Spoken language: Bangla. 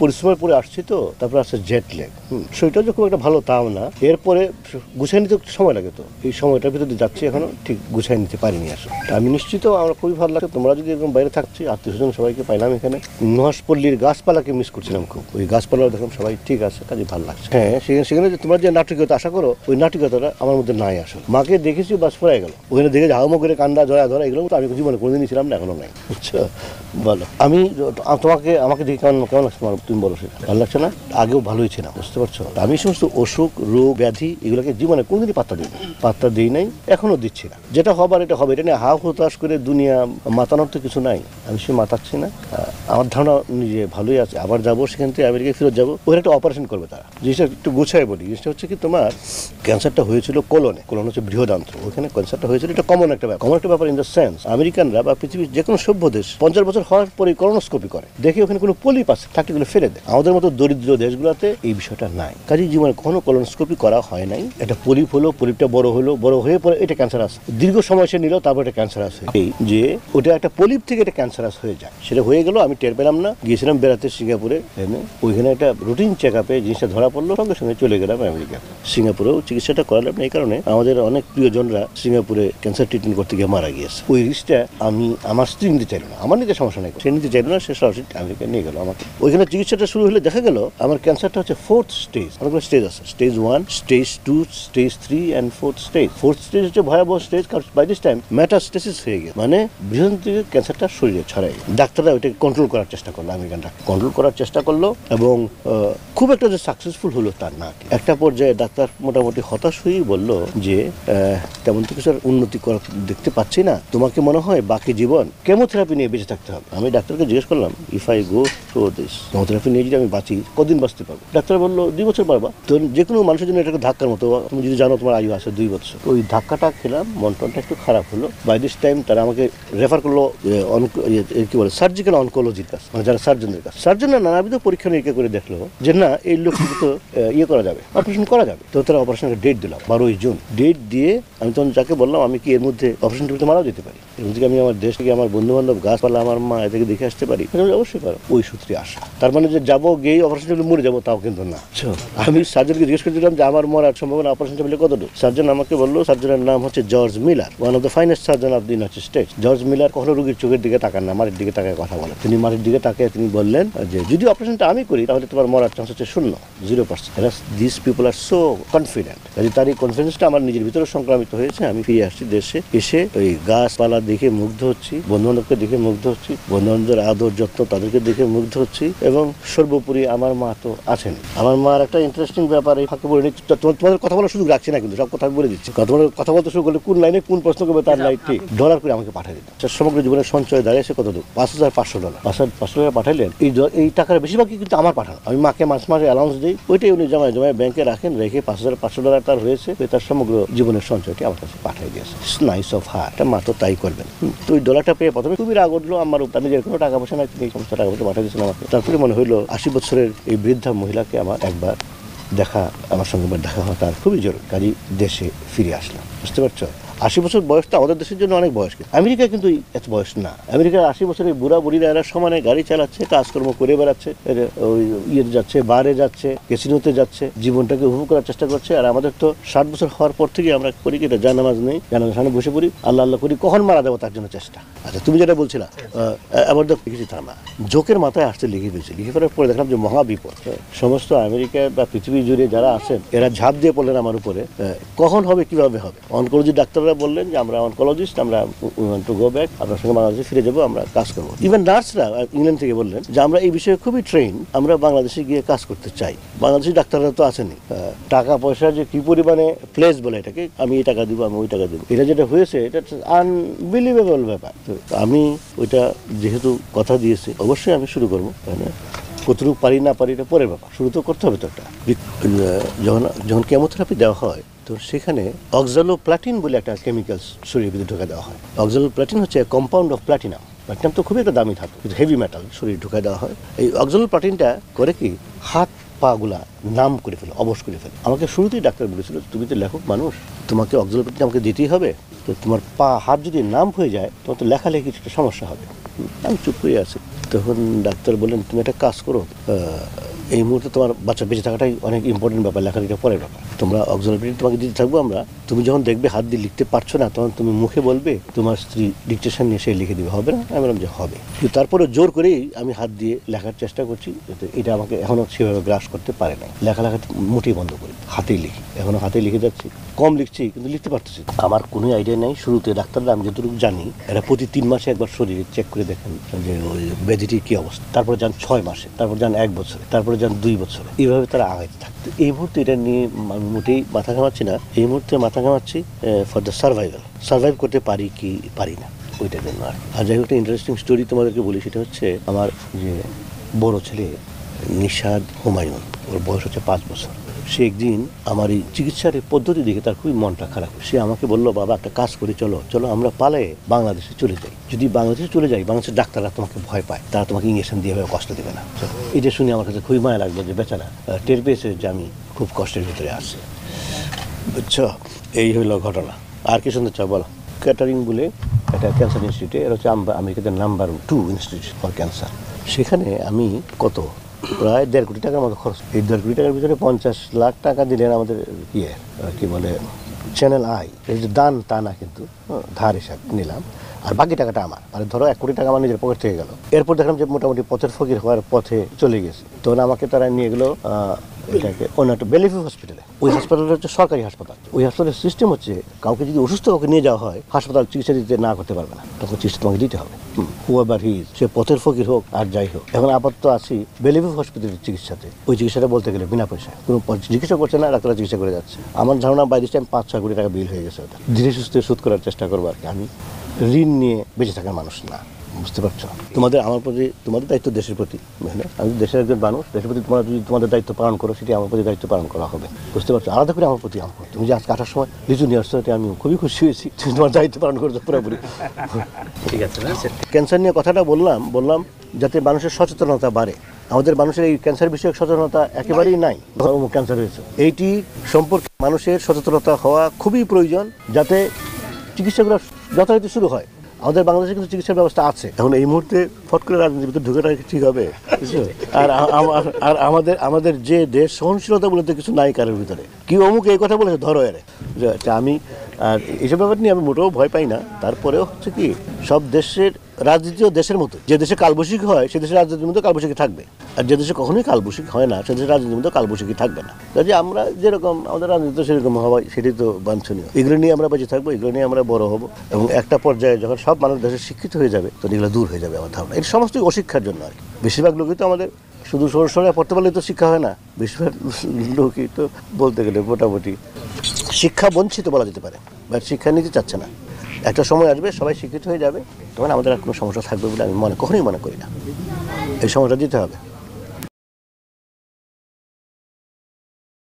পরিশ্রমের পরে আসছি তো, তারপরে আসছে জেট ল্যাগ। শরীরটা যে খুব একটা ভালো তাও না। এরপরে গুছাই নিতে সময় লাগে, তো এই সময়টার ভিতরে যাচ্ছি এখনো ঠিক গুছাই নিতে পারিনি আসলে। আমি নিশ্চিত আমার খুবই ভালো লাগছে, তোমরা যদি এরকম বাইরে থাকছি, আত্মীয় স্বজন সবাইকে পাইলাম এখানে। নুহাশপল্লীর গাছপালাকে মিস করছিলাম খুব। ওই গাছপালা দেখলাম সবাই ঠিক আছে, কাজে ভালো লাগছে। হ্যাঁ, সেখানে যে তোমরা যে নাটকীয়তা আশা করো, ওই নাটকীয়তাটা আমার মধ্যে নাই আসলে। মাকে দেখেছি, বাস ফুরাই গেল। ওখানে দেখে হাওমা করে কান্না জয়া ধরা, এগুলো তো আমি জীবনে কোনোদিনই ছিলাম না, এখনো নাই। বুঝছো? বলো, আমাকে দেখে কেমন লাগছে তোমার? তুমি বলো, সেটা ভালো লাগছে না? আগেও ভালোই ছিলাম, বুঝতে পারছো? আমি সমস্ত অসুখ, রোগ, ব্যাধি এগুলোকে জীবনে কোনোদিনই পাত্তা দিই নাই, এখনো দিচ্ছি না। যেটা হবার এটা হবে, এটা নিয়ে হা হতাশ করে দুনিয়া মাতানোর তো কিছু নাই। আমি সে মাতাচ্ছি না। আমার ধারণা নিজে ভালোই আছে। আবার যাবো সেখান থেকে আমেরিকায় ফেরত যাবো, ওখানে একটা অপারেশন করবে তারা। জিনিসটা একটু গুছাই বলি। জিনিসটা হচ্ছে কি, তোমার ক্যান্সারটা হয়েছিল কোলন হচ্ছে বৃহদান্ত্র। ওখানে ক্যান্সারটা হয়েছিল, এটা কমন একটা ব্যাপার ইন দ্য সেন্স, আমেরিকানরা বা পৃথিবীর যে কোনো সভ্য দেশ 50 বছর হওয়ার পরে কলোনোস্কোপি করে, দেখে ওখানে কোনো পলিপ আছে থাকলে এগুলো ফেলে দেয়। আমাদের মতো দরিদ্র দেশগুলোতে এই বিষয়টা নাই। কাজেই জীবনে কখনো কলোনোস্কোপি করা হয় নাই। এটা পলিপ হলো, পলিপটা বড় হয়ে পরে এটা ক্যান্সারাস, দীর্ঘ সময় সে নিল, তারপর এটা ক্যান্সারাস। এই যে ওটা একটা পলিপ থেকে এটা ক্যান্সারাস হয়ে যায়, সেটা হয়ে গেল। আমি টের পেলাম না, গিয়েছিলাম বেড়াতে সিঙ্গাপুরে, ওইখানে একটা রুটিন চেক আপে জিনিসটা ধরা পড়লো, সঙ্গে সঙ্গে চলে গেলাম আমেরিকা। সিঙ্গাপুরেও চিকিৎসাটা করালাম না, এই কারণে আমাদের অনেক প্রিয়জনরা সিঙ্গাপুরে ক্যান্সার ট্রিটমেন্ট করতে গিয়ে মারা গিয়েছে। ওই রিস্কটা আমার স্ত্রী নিতে চাইল না, আমার নিতে সমস্যা নেই, সে নিতে চাইল না, সে সরাসরি আমেরিকা নিয়ে গেল আমাকে। ওইখানে চিকিৎসাটা শুরু হলে দেখা গেল আমার ক্যান্সারটা হচ্ছে 4th স্টেজ। অনেকগুলো স্টেজ আছে, stage 1, stage 2, stage 3 and 4th stage. 4th stage হচ্ছে ভয়াবহ স্টেজ, কারণ বাই দিস টাইম মেটাস্টেসিস হয়ে গেছে, মানে বৃহৎ থেকে ক্যান্সারটা শরীরে ছড়াই। ডাক্তাররা ওইটাকে কন্ট্রোল করার চেষ্টা করলো, আমেরিকান ডাক্তার কন্ট্রোল করার চেষ্টা করলো, এবং খুব একটা যে সাকসেসফুল হলো তার না। একটা পর্যায়ে ডাক্তার মোটামুটি হতাশ হয়েই বলল যে তেমন তো কিছু উন্নতি করা দেখতে পাচ্ছি না, তোমাকে মনে হয় বাকি জীবন কেমোথেরাপি নিয়ে বেঁচে থাকতে হবে। আমি ডাক্তারকে জিজ্ঞেস করলাম, if I go through this chemotherapy নিয়ে যদি আমি বাঁচি, কদিন বাঁচতে পারবো? ডাক্তার বললো 2 বছর পারবা। তো যে কোনো মানুষের জন্য এটাকে ধাক্কার মতো, তুমি যদি জানো তোমার আয়ু আছে 2 বছর। ওই ধাক্কাটা খেলাম, মনটনটা একটু খারাপ হলো। বাই দিস টাইম তারা আমাকে রেফার করলো কি বলে সার্জিক্যাল অনকোলজির কাছে, মানে যারা সার্জনদের কাছে। সার্জনরা নানাবিধ পরীক্ষা নিরীক্ষা করে দেখলো যে না, এই লোকটিকে তো করা যাবে, অপারেশন করা যাবে। তো তারা অপারেশনের ডেট দিলাম 12 জুন। ডেট দিয়ে আমি তখন যাকে বললাম, আমি কি এর মধ্যে অপারেশন টিভিতে মারাও যেতে পারি, এর মধ্যে আমি আমার দেশ থেকে আমার বন্ধু বান্ধব, গাছপালা, আমার মা এদেরকে দেখে আসতে পারি? অবশ্যই পারো। ওই সূত্রে আসা, তার মানে যে যাবো গিয়ে অপারেশন টেবিলে মরে যাবো তাও কিন্তু না। আমি সার্জনকে জিজ্ঞেস করেছিলাম যে আমার মরার সম্ভাবনা অপারেশন টেবিলে কতটুকু। সার্জন আমাকে বললো, সার্জনের নাম হচ্ছে George Miller, one of the finest surgeon of the United states. George Miller কখনো রোগীর চোখের দিকে তাকান না, মাটির দিকে তাকায় কথা বলেন। তিনি মাটির দিকে তাকিয়ে তিনি বললেন যে যদি অপারেশনটা আমি করি তাহলে তোমার মরার চান্স হচ্ছে 0%। This people are so confident. কাজে তার এই কনফিডেন্সটা আমার নিজের ভিতরে সংক্রামিত হয়েছে। আমি ফিরে আসছি দেশে, এসে ওই গাছপালা দেখে মুগ্ধ হচ্ছি, বন্ধু বান্ধবকে দেখে মুগ্ধ হচ্ছি, বন্ধু বান্ধবের আদর যত্ন তাদেরকে দেখে মুগ্ধ হচ্ছি, এবং সর্বোপরি আমার মা তো আছেন। আমার মার একটা ইন্টারেস্টিং ব্যাপার এই ফাঁকে বলে নিচ্ছি, তোমাদের কথা বলার সুযোগ রাখছি না, কিন্তু সব কথা আমি বলে দিচ্ছি। কথা বলতে শুরু করলে কোন লাইনে কোন প্রশ্ন করবে তার লাইন ঠিক ডলার করে আমাকে পাঠিয়ে দিত। সমগ্র জীবনের সঞ্চয় দাঁড়িয়েছে কতটুকু? $5,500। $5,500 পাঠাইলেন। এই টাকার বেশিরভাগই কিন্তু আমার পাঠানো। আমি মাকে মাসে অ্যালাউন্স দিই, ওইটাই উনি জমায় ব্যাংকে রাখেন, রেখে $5,500 তার হয়েছে, তার সমগ্র জীবনের সঞ্চয়টি আমার কাছে পাঠিয়ে দিয়েছে। Nice of her. একটা মা তো তাই করবেন। তো ওই ডলারটা পেয়ে প্রথমে খুবই রাগ উঠলো আমার। আমি যে কোনো টাকা পয়সা নাই, তিনি এই সমস্ত টাকা পয়সা পাঠিয়ে দিয়েছেন আমাকে। তারপরে মনে হইলো 80 বছরের এই বৃদ্ধা মহিলাকে আমার আমার সঙ্গে দেখা হওয়া তার খুবই জরুরি। কাজেই দেশে ফিরে আসলাম, বুঝতে পারছো? 80 বছর বয়স তো আমাদের দেশের জন্য অনেক বয়স, আমেরিকা কিন্তু এত বয়স না। আমেরিকার 80 বছরের বুড়া বুড়িরা এরা সমানে গাড়ি চালাচ্ছে, কাজকর্ম করে বেড়াচ্ছে, ওই যাচ্ছে, বারে যাচ্ছে, ক্যাসিনোতে যাচ্ছে, জীবনটাকে উপভোগ করার চেষ্টা করছে। আর আমাদের তো 60 বছর হওয়ার পর থেকে আমরা করি কি, এটা জানামাজ নেই, জানামাজ সামনে বসে পড়ি, আল্লাহ করি, কখন মারা যাবো তার জন্য চেষ্টা। আচ্ছা, তুমি যেটা বলছিলা, আবার লিখেছি তা না, জোকের মাথায় আসতে লিখে ফেরার পরে দেখলাম যে মহা বিপদ। সমস্ত আমেরিকা বা পৃথিবী জুড়ে যারা আছেন এরা ঝাঁপ দিয়ে পড়লেন আমার উপরে, কখন হবে, কিভাবে হবে। অনকোলজি ডাক্তার বললেন যে আমরা অনকোলজিস্ট, আমরা টু গো ব্যাক, আপনার সঙ্গে বাংলাদেশে ফিরে যাবো, আমরা কাজ করবো। ইভেন নার্সরা ইংল্যান্ড থেকে বললেন যে আমরা এই বিষয়ে খুবই ট্রেন, আমরা বাংলাদেশে গিয়ে কাজ করতে চাই। বাংলাদেশি ডাক্তাররা তো আসেনি, টাকা পয়সা যে কি পরিমাণে প্লেস বলে এটাকে, আমি এই টাকা দিব, আমি ওই টাকা দিব, এটা যেটা হয়েছে এটা আনবিলিভেবল ব্যাপার। তো আমি ওইটা যেহেতু কথা দিয়েছি, অবশ্যই আমি শুরু করবো, তাই না? কতটুকু পারি না পারি এটা পরের ব্যাপার, শুরু তো করতে হবে তো একটা। যখন কেমোথেরাপি দেওয়া হয় তো সেখানে অক্সালোপ্লাটিন বলে একটা কেমিক্যালস শরীরের ভিতরে ঢুকে দেওয়া হয়। অক্সালোপ্লাটিন হচ্ছে কম্পাউন্ড অফ প্লাটিনাম। প্লাটিনাম তো খুবই একটা দামি ধাতু, হেভি মেটাল, শরীরে ঢুকে দেওয়া হয়। এই অক্সালোপ্লাটিনটা করে কি, হাত পা গুলা নাম করে ফেলে, অবশ করে ফেলে। আমাকে শুরুতেই ডাক্তার বলেছিল, তুমি তো লেখক মানুষ, তোমাকে অক্সালোপ্লাটিন আমাকে দিতেই হবে, তো তোমার পা হাত যদি নাম হয়ে যায় তোমার তো লেখালেখি একটা সমস্যা হবে। আমি চুপ করে আছি। তখন ডাক্তার বললেন, তুমি একটা কাজ করো, এই মুহূর্তে তোমার বাচ্চা বেঁচে থাকাটাই অনেক ইম্পর্টেন্ট ব্যাপার, লেখালেখিটা পরের ব্যাপার। তোমরা অক্সিলারি তোমাকে দিতে থাকবো আমরা, তুমি যখন দেখবে হাত দিয়ে লিখতে পারছো না, তখন তুমি মুখে বলবে, তোমার স্ত্রী ডিকটেশন নিয়ে সে লিখে দিবে, হবে না? আমি বললাম যে হবে। কিন্তু তারপরে জোর করেই আমি হাত দিয়ে লেখার চেষ্টা করছি, এটা আমাকে এখনো সেভাবে গ্রাস করতে পারে না। লেখালেখা মোটেই বন্ধ করি, হাতেই লিখি, এখনো হাতেই লিখে যাচ্ছি, কম লিখছি কিন্তু লিখতে পারতেছি। আমার কোনো আইডিয়া নেই। শুরুতে ডাক্তাররা, আমি যতটুকু জানি, এরা প্রতি 3 মাসে একবার শরীরে চেক করে দেখেন যে ওই ব্যাধিটির কি অবস্থা, তারপরে যান 6 মাসে, তারপর যান 1 বছরে, তারপরে যান 2 বছরে, এইভাবে তারা আগাইতে থাকতো। এই মুহূর্তে এটা নিয়ে আমি মোটেই মাথা ঘামাচ্ছি না। এই মুহূর্তে মাথা ঘামাচ্ছি ফর দ্য সার্ভাইভ করতে পারি কি পারি না, ওইটার জন্য। আর যাই হোক, একটা ইন্টারেস্টিং স্টোরি তোমাদেরকে বলি। সেটা হচ্ছে আমার যে বড় ছেলে নিশাদ হুমায়ুন, ওর বয়স হচ্ছে 5 বছর। সে একদিন আমার এই চিকিৎসার পদ্ধতি দেখে তার খুবই মনটা খারাপ। সে আমাকে বললো, বাবা একটা কাজ করি, চলো চলো আমরা পালায়ে বাংলাদেশে চলে যাই। যদি বাংলাদেশে চলে যাই, বাংলাদেশের ডাক্তাররা তোমাকে ভয় পায়, তারা তোমাকে ইঞ্জেকশন দিয়ে কষ্ট দেবে না। এটা শুনে আমার কাছে খুবই মায়া লাগলো যে বেচারা টের পেয়েছে যে আমি খুব কষ্টের ভিতরে আছি, বুঝছো? এই হইল ঘটনা। আর কি শুনতে চাও বলো? ক্যাটারিং বলে একটা ক্যান্সার ইনস্টিটিউটে, এটা হচ্ছে আমেরিকাতে নাম্বার 2 ইনস্টিটিউট ফর ক্যান্সার। সেখানে আমি কত প্রায় 1.5 কোটি টাকার মতো খরচ। এই 1.5 কোটি টাকার ভিতরে 50 লাখ টাকা দিলেন আমাদের কি বলে চ্যানেল আই। এই যে দান তা না, কিন্তু ধার হিসাব নিলাম। আর বাকি টাকাটা আমার, মানে ধরো 1 কোটি টাকা আমার নিজের পকেট থেকে গেল। এরপর দেখলাম যে মোটামুটি পথের ফকির হওয়ার পথে চলে গেছে। তখন আমাকে তারা নিয়ে গেলো এটাকে অন্য একটা বেলিফি হসপিটালে। ওই হাসপাতালটা হচ্ছে সরকারি হাসপাতাল। ওই হাসপাতালের সিস্টেম হচ্ছে, কাউকে যদি অসুস্থ কাউকে নিয়ে যাওয়া হয়, হাসপাতাল চিকিৎসা দিতে না করতে পারবে না, তখন চিকিৎসা তোমাকে দিতে হবে, হুয়াবার হিজ, সে পথের ফকির হোক আর যাই হোক। এখন আপাতত আছি বেলিফি হসপিটালের চিকিৎসাতে। ওই চিকিৎসাটা বলতে গেলে বিনা পয়সায়, কোনো চিকিৎসা করছে না, ডাক্তাররা চিকিৎসা করে যাচ্ছে। আমার ধারণা বাই দিস টাইম 5-6 কোটি টাকা বিল হয়ে গেছে। ওটা ধীরে সুস্থে শোধ করার চেষ্টা করবো আর কি। আমি ঋণ নিয়ে বেঁচে থাকার মানুষ না, বুঝতে পারছো? আমার প্রতি তোমাদের দায়িত্ব দেশের প্রতি। আমি দেশের একজন মানুষ, দেশের প্রতি তোমরা যদি তোমাদের দায়িত্ব পালন করো, সেটি আমার প্রতি দায়িত্ব পালন করা হবে, বুঝতে পারছো? আলাদা করে আমার প্রতি তুমি যে আজকে আসার সময় লিচু নিয়ে আসছো, আমি খুবই খুশি হয়েছি। তোমার দায়িত্ব পালন করছো পুরোপুরি। ঠিক আছে। ক্যান্সার নিয়ে কথাটা বললাম যাতে মানুষের সচেতনতা বাড়ে। আমাদের মানুষের এই ক্যান্সার বিষয়ক সচেতনতা একেবারেই নাই। ক্যান্সার হয়েছে, এইটি সম্পর্কে মানুষের সচেতনতা হওয়া খুবই প্রয়োজন, যাতে চিকিৎসাগুলো যথারীতি শুরু হয়। আমাদের বাংলাদেশে কিন্তু চিকিৎসার ব্যবস্থা আছে। এখন এই মুহূর্তে ফট করে রাজনীতির ভিতরে ঢুকে রাখা ঠিক হবে? আর আমাদের যে দেশ, সহনশীলতা বলতে কিছু নাই কারোর ভিতরে। কি অমুক এই কথা বলেছে, ধরো এর। আমি আর এইসব ব্যাপার নিয়ে আমি মোটেও ভয় পাই না। তারপরেও হচ্ছে কি, সব দেশের রাজনীতিও দেশের মতো। যে দেশে কালবৈশাখী হয়, সে দেশের রাজনীতির মধ্যে কালবৈশাখী থাকবে। আর যে দেশে কখনোই কালবৈশাখী হয় না, সে দেশের রাজনীতির মধ্যে কালবৈশাখী থাকবে না। কাজে আমরা যেরকম আমাদের রাজনীতি সেরকম হওয়া, সেটি তো বাঞ্ছনীয়। এগুলো নিয়ে আমরা বেঁচে থাকবো, এগুলো নিয়ে আমরা বড় হবো, এবং একটা পর্যায়ে যখন সব মানুষ দেশে শিক্ষিত হয়ে যাবে, তো এগুলো দূর হয়ে যাবে আমার ধারণা। এটা সমস্তই অশিক্ষার জন্য আর কি। বেশিরভাগ লোকই তো আমাদের শুধু সরে পড়তে পারলে তো শিক্ষা হয় না। বেশিরভাগ লোকই তো বলতে গেলে মোটামুটি শিক্ষা বঞ্চিত বলা যেতে পারে, বা শিক্ষা নিতে চাচ্ছে না। একটা সময় আসবে, সবাই শিক্ষিত হয়ে যাবে, তখন আমাদের আর কোনো সমস্যা থাকবে বলে আমি কখনোই মনে করি না। এই সমস্যা দিতে হবে।